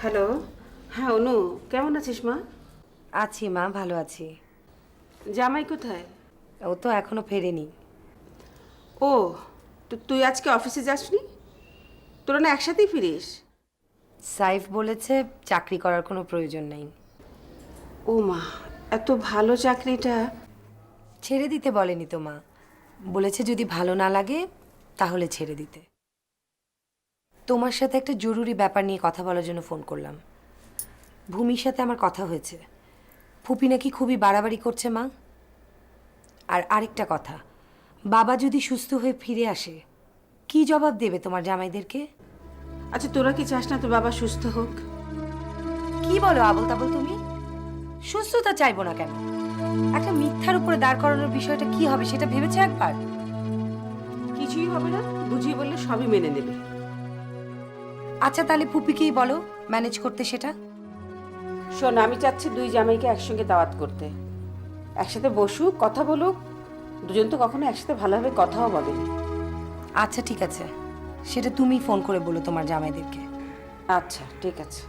Hello. হ্যাঁ অনু, কেমন আছিস মা? আছি মা, ভালো আছি। জামাই কোথায়? ও তো এখনো ফেরেনি। ও, তো তুই আজকে অফিসে যাসনি? তোরা না একসাথেই ফিরিস? সাইফ বলেছে চাকরি করার কোনো প্রয়োজন নেই। ও মা, এত ভালো চাকরিটা। ছেড়ে দিতে বলেনি তো মা, বলেছে যদি ভালো না লাগে তাহলে ছেড়ে দিতে। তোমার সাথে একটা জরুরি ব্যাপার নিয়ে কথা বলার জন্য ফোন করলাম। ভূমির সাথে আমার কথা হয়েছে। ফুপি নাকি খুবই বাড়াবাড়ি করছে মা। আর আরেকটা কথা, বাবা যদি সুস্থ হয়ে ফিরে আসে কি জবাব দেবে তোমার জামাইদেরকে? আচ্ছা, তোরা কি চাস না তোর বাবা সুস্থ হোক? কি বলো আবল তাবল তুমি? সুস্থতা চাইবো না কেন? একটা মিথ্যার উপরে দাঁড় করানোর বিষয়টা কি হবে সেটা ভেবেছো একবার? কিছুই হবে না, বুঝিয়ে বললে সবই মেনে নেবে। আচ্ছা তাহলে ফুপিকেই বলো ম্যানেজ করতে সেটা। শোন, আমি চাচ্ছি দুই জামাইকে একসঙ্গে দাওয়াত করতে। একসাথে বসুক, কথা বলুক। দুজন তো কখনো একসাথে ভালোভাবে কথাও বলেনি। আচ্ছা ঠিক আছে, সেটা তুমি ফোন করে বলো তোমার জামাইদেরকে। আচ্ছা ঠিক আছে।